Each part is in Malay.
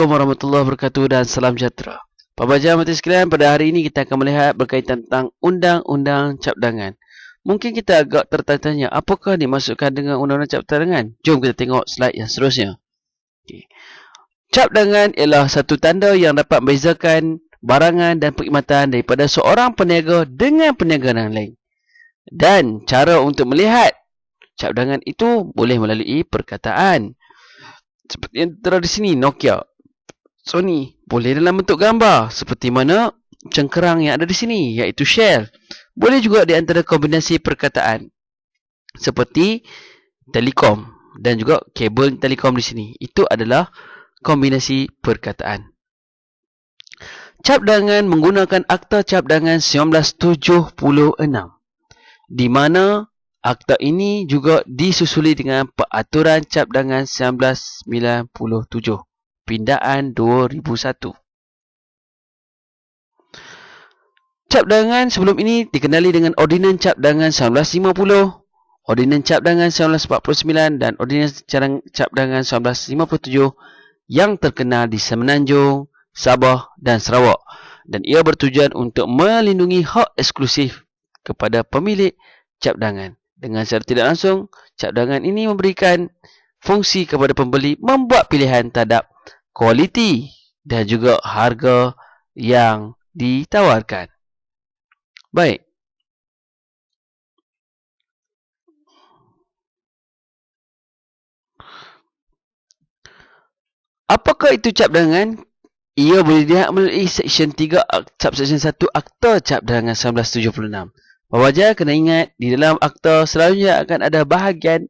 Warahmatullahi wabarakatuh dan salam sejahtera. Para baca mati sekalian, pada hari ini kita akan melihat berkaitan tentang Undang-Undang Cabdangan. Mungkin kita agak tertanya-tanya, apakah dimasukkan dengan Undang-Undang Cabdangan? Jom kita tengok slide yang seterusnya. Okay. Cabdangan ialah satu tanda yang dapat membezakan barangan dan perkhidmatan daripada seorang peniaga dengan peniaga yang lain. Dan cara untuk melihat cabdangan itu boleh melalui perkataan. Seperti yang terdapat di sini, Nokia, Sony, boleh dalam bentuk gambar seperti mana cengkerang yang ada di sini, iaitu shell. Boleh juga di antara kombinasi perkataan seperti telekom dan juga kabel telekom di sini. Itu adalah kombinasi perkataan. Cabdangan menggunakan Akta Cabdangan 1976, di mana akta ini juga disusuli dengan Peraturan Cabdangan 1997. Pindaan 2001. Cabdangan sebelum ini dikenali dengan Ordinan Cabdangan 1950, Ordinan Cabdangan 1949 dan Ordinan Cabdangan 1957 yang terkenal di Semenanjung, Sabah dan Sarawak, dan ia bertujuan untuk melindungi hak eksklusif kepada pemilik cabdangan. Dengan secara tidak langsung, cabdangan ini memberikan fungsi kepada pembeli membuat pilihan terhadap kualiti dan juga harga yang ditawarkan. Baik. Apakah itu cabdangan? Ia boleh dilihat melalui Seksyen 3 Subseksyen 1 Akta Cabdangan 1976. Wajar kena ingat, di dalam akta selalunya akan ada bahagian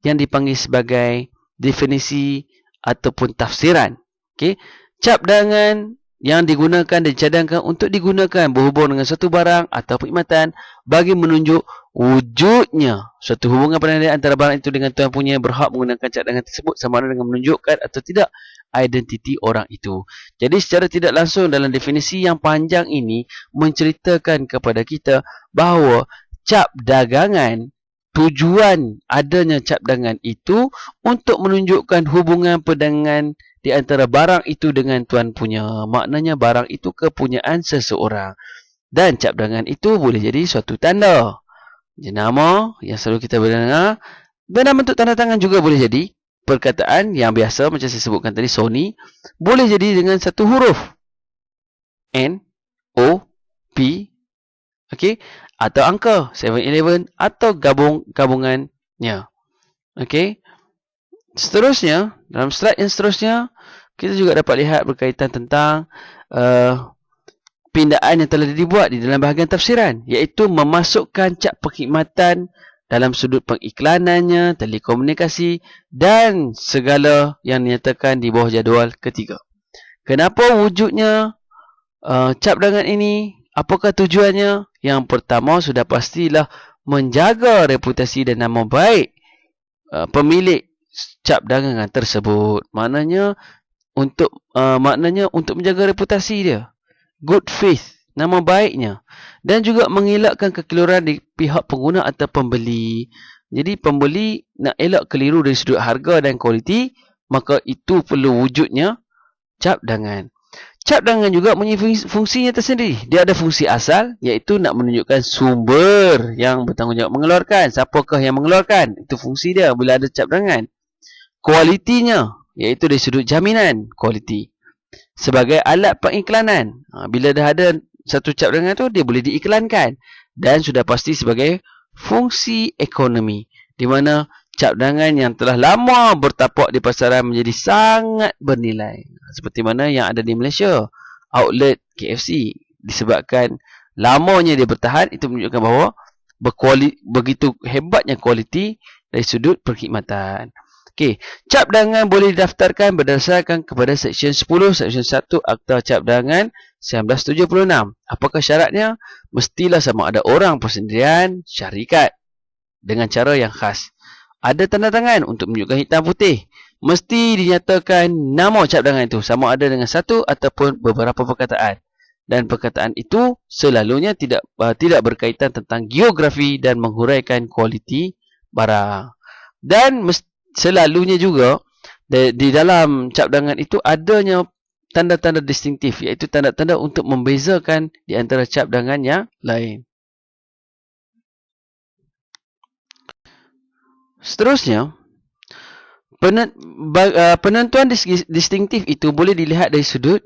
yang dipanggil sebagai definisi ataupun tafsiran. Okay. Cabdangan yang digunakan dan dicadangkan untuk digunakan berhubung dengan satu barang atau perkhidmatan bagi menunjuk wujudnya suatu hubungan perniagaan antara barang itu dengan tuan punya berhak menggunakan cabdangan tersebut, sama ada dengan menunjukkan atau tidak identiti orang itu. Jadi secara tidak langsung dalam definisi yang panjang ini menceritakan kepada kita bahawa cabdangan, tujuan adanya cabdangan itu untuk menunjukkan hubungan perdagangan di antara barang itu dengan tuan punya. Maknanya barang itu kepunyaan seseorang. Dan cabdangan itu boleh jadi suatu tanda. Jenama yang selalu kita dengar. Dalam bentuk tanda tangan juga boleh jadi. Perkataan yang biasa macam saya sebutkan tadi, Sony, boleh jadi dengan satu huruf. N, O, P, okay, atau angka 7-Eleven atau gabungannya. Okay. Seterusnya, dalam slide yang seterusnya, kita juga dapat lihat berkaitan tentang pindaan yang telah dibuat di dalam bahagian tafsiran, iaitu memasukkan cap perkhidmatan dalam sudut pengiklanannya, telekomunikasi dan segala yang dinyatakan di bawah jadual ketiga. Kenapa wujudnya cabdangan ini? Apakah tujuannya? Yang pertama sudah pastilah menjaga reputasi dan nama baik pemilik cabdangan tersebut. Maknanya untuk menjaga reputasi dia, good faith, nama baiknya, dan juga mengelakkan kekeliruan di pihak pengguna atau pembeli. Jadi pembeli nak elak keliru dari sudut harga dan kualiti, maka itu perlu wujudnya cabdangan. Cabdangan juga mempunyai fungsinya tersendiri. Dia ada fungsi asal, iaitu nak menunjukkan sumber yang bertanggungjawab mengeluarkan. Siapakah yang mengeluarkan? Itu fungsi dia bila ada cabdangan. Kualitinya, iaitu dari sudut jaminan kualiti. Sebagai alat pengiklanan. Bila dah ada satu cabdangan tu, dia boleh diiklankan. Dan sudah pasti sebagai fungsi ekonomi. Di mana cabdangan yang telah lama bertapak di pasaran menjadi sangat bernilai. Seperti mana yang ada di Malaysia. Outlet KFC. Disebabkan lamanya dia bertahan, itu menunjukkan bahawa begitu hebatnya kualiti dari sudut perkhidmatan. Okey, cabdangan boleh didaftarkan berdasarkan kepada Seksyen 10, Seksyen 1 Akta Cabdangan 1976. Apakah syaratnya? Mestilah sama ada orang persendirian, syarikat dengan cara yang khas. Ada tanda tangan untuk menunjukkan hitam putih. Mesti dinyatakan nama cabdangan itu sama ada dengan satu ataupun beberapa perkataan. Dan perkataan itu selalunya tidak berkaitan tentang geografi dan menghuraikan kualiti barang. Dan selalunya juga Di dalam cap dangan itu adanya tanda-tanda distinktif, iaitu tanda-tanda untuk membezakan di antara cap dangan yang lain. Seterusnya, penentuan distinktif itu boleh dilihat dari sudut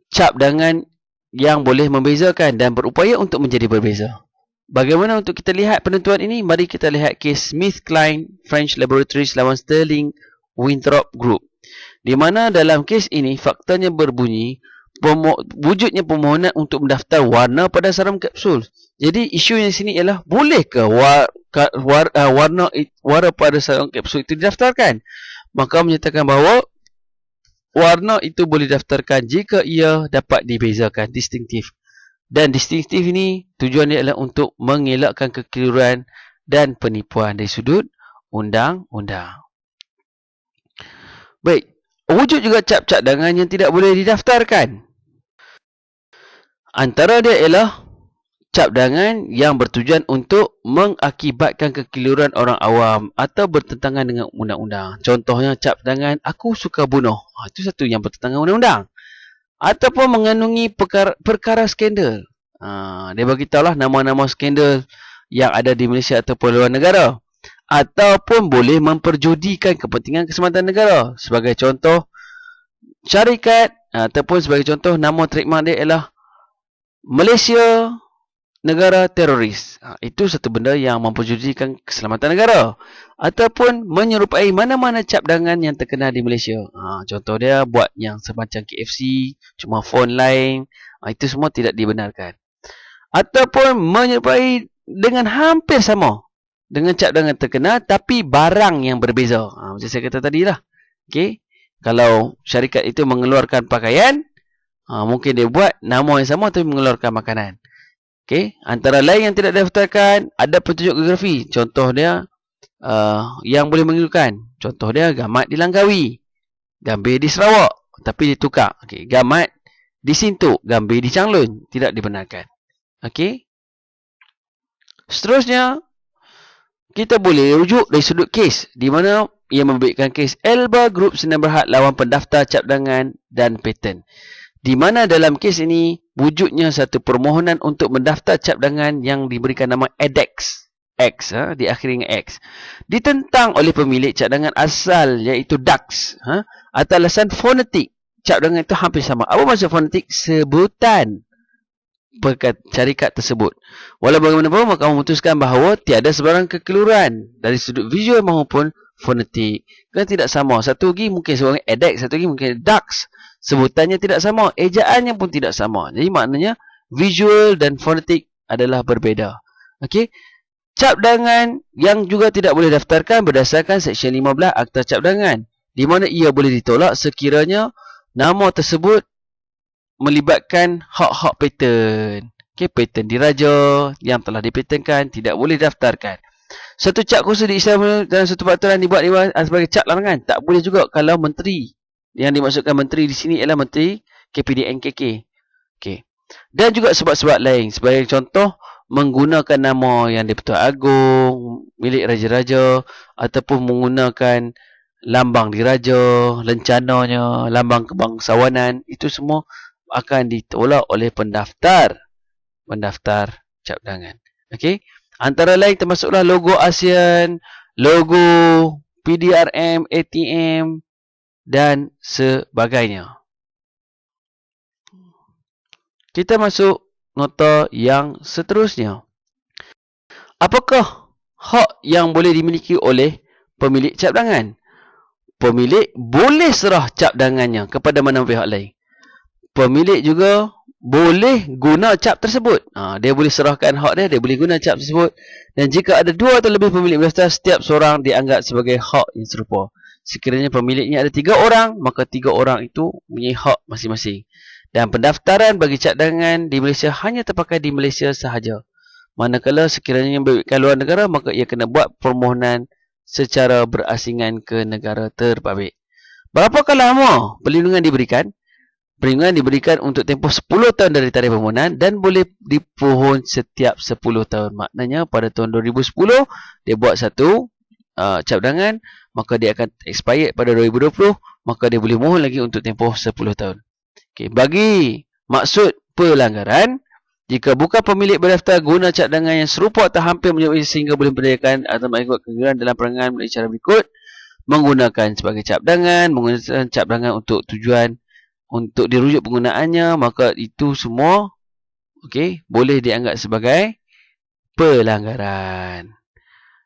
cap dangan yang boleh membezakan dan berupaya untuk menjadi berbeza. Bagaimana untuk kita lihat penentuan ini? Mari kita lihat kes SmithKline French Laboratories lawan Sterling Winthrop Group. Di mana dalam kes ini faktanya berbunyi wujudnya permohonan untuk mendaftar warna pada sarung kapsul. Jadi isunya di sini ialah bolehkah warna pada sarung kapsul itu didaftarkan? Maka menyatakan bahawa warna itu boleh didaftarkan jika ia dapat dibezakan, distinktif. Dan distinktif ini tujuannya adalah untuk mengelakkan kekeliruan dan penipuan dari sudut undang-undang. Baik, wujud juga cap-cap dangan yang tidak boleh didaftarkan. Antara dia ialah cap dangan yang bertujuan untuk mengakibatkan kekeliruan orang awam atau bertentangan dengan undang-undang. Contohnya cap dangan aku suka bunuh. Itu satu yang bertentangan undang-undang. Ataupun mengandungi perkara skandal. Dia beritahulah nama-nama skandal yang ada di Malaysia ataupun luar negara. Ataupun boleh memperjudikan kepentingan keselamatan negara. Sebagai contoh, syarikat ataupun sebagai contoh nama trademark dia ialah Malaysia negara teroris. Itu satu benda yang memperjudikan keselamatan negara. Ataupun menyerupai mana-mana cap dangan yang terkenal di Malaysia. Contoh dia buat yang semacam KFC, cuma font lain. Itu semua tidak dibenarkan. Ataupun menyerupai dengan hampir sama dengan cap dangan terkenal tapi barang yang berbeza. Macam saya kata tadi lah. Okay? Kalau syarikat itu mengeluarkan pakaian, mungkin dia buat nama yang sama tapi mengeluarkan makanan. Okay? Antara lain yang tidak didaftarkan, ada petunjuk geografi. Contoh dia yang boleh mengilukan. Contoh dia gamat di Langkawi, Gambir di Sarawak, tapi ditukar. Okay. Gamat di Sintuk, Gambir di Changlun, tidak dibenarkan. Okay. Seterusnya, kita boleh rujuk dari sudut kes di mana ia memberikan kes Elba Group Sdn Bhd lawan pendaftar cap dangan dan paten. Di mana dalam kes ini wujudnya satu permohonan untuk mendaftar cap dangan yang diberikan nama EDEX. X, diakhiri dengan X. Ditentang oleh pemilik cap dangan asal iaitu DAX. Atas alasan fonetik. Cap dangan itu hampir sama. Apa maksud fonetik? Sebutan syarikat tersebut. Walau bagaimanapun, maka memutuskan bahawa tiada sebarang kekeliruan dari sudut visual maupun fonetik. Kan tidak sama. Satu lagi mungkin seorang EDEX, satu lagi mungkin DAX. Sebutannya tidak sama, ejaannya pun tidak sama. Jadi maknanya visual dan fonetik adalah berbeza. Okey. Cap dangan yang juga tidak boleh daftarkan berdasarkan Seksyen 15 Akta Cap Dangan, di mana ia boleh ditolak sekiranya nama tersebut melibatkan hak-hak paten. Okey, paten diraja yang telah dipatenkan tidak boleh daftarkan. Satu cap khusus di Islam dalam satu peraturan dibuat sebagai cap larangan. Tak boleh juga kalau menteri. Yang dimaksudkan menteri di sini ialah menteri KPDNKK. Okey. Dan juga sebab-sebab lain. Sebagai contoh, menggunakan nama yang di-Pertuan Agong, milik raja-raja, ataupun menggunakan lambang diraja, lencananya, lambang kebangsawanan, itu semua akan ditolak oleh pendaftar cap dangan. Okey. Antara lain termasuklah logo ASEAN, logo PDRM, ATM dan sebagainya. Kita masuk nota yang seterusnya. Apakah hak yang boleh dimiliki oleh pemilik cap dangan? Pemilik boleh serah cap dangannya kepada mana pihak lain. Pemilik juga boleh guna cap tersebut. Dia boleh serahkan hak dia boleh guna cap tersebut. Dan jika ada dua atau lebih pemilik pendaftar, setiap seorang dianggap sebagai hak yang serupa. Sekiranya pemiliknya ada 3 orang, maka 3 orang itu mempunyai hak masing-masing. Dan pendaftaran bagi cap dangan di Malaysia hanya terpakai di Malaysia sahaja. Manakala sekiranya berada luar negara, maka ia kena buat permohonan secara berasingan ke negara terbabit. Berapakah lama perlindungan diberikan? Perlindungan diberikan untuk tempoh 10 tahun dari tarikh permohonan dan boleh dipohon setiap 10 tahun. Maknanya pada tahun 2010 dia buat satu cadangan, maka dia akan expired pada 2020, maka dia boleh mohon lagi untuk tempoh 10 tahun. Okay. Bagi maksud pelanggaran, jika bukan pemilik berdaftar guna cadangan yang serupa atau hampir menyerupai sehingga boleh memperdayakan atau mengikut kegagalan dalam perangan melalui cara berikut, menggunakan sebagai cadangan, menggunakan cadangan untuk tujuan untuk dirujuk penggunaannya, maka itu semua boleh dianggap sebagai pelanggaran.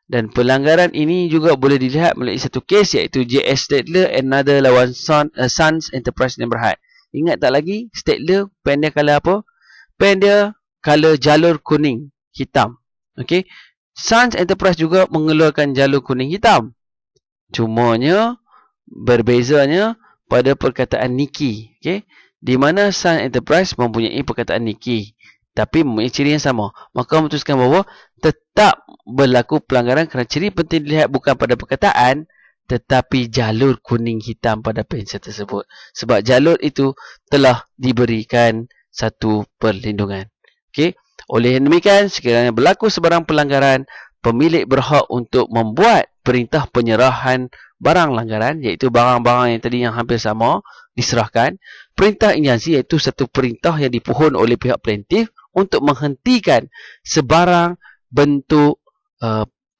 Dan pelanggaran ini juga boleh dilihat melalui satu kes, iaitu J.S. Stadler and Nader lawan Sons Enterprise yang Berhad. Ingat tak lagi? Stadler, pen dia color apa? Pen dia color jalur kuning hitam. Sons Enterprise juga mengeluarkan jalur kuning hitam. Cumanya berbezanya pada perkataan Nikki. Di mana Sons Enterprise mempunyai perkataan Nikki, tapi mempunyai ciri yang sama. Maka memutuskan bahawa tetap berlaku pelanggaran kerana ciri penting dilihat bukan pada perkataan, tetapi jalur kuning hitam pada pensel tersebut. Sebab jalur itu telah diberikan satu perlindungan. Oleh demikian, sekiranya berlaku sebarang pelanggaran, pemilik berhak untuk membuat perintah penyerahan barang langgaran, iaitu barang-barang yang tadi yang hampir sama diserahkan. Perintah injansi iaitu satu perintah yang dipohon oleh pihak plaintiff untuk menghentikan sebarang bentuk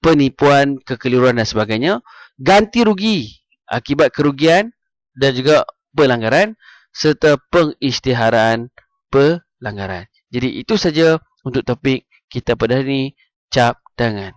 penipuan, kekeliruan dan sebagainya, ganti rugi akibat kerugian dan juga pelanggaran, serta pengisytiharan pelanggaran. Jadi itu saja untuk topik kita pada hari ini, cadangan.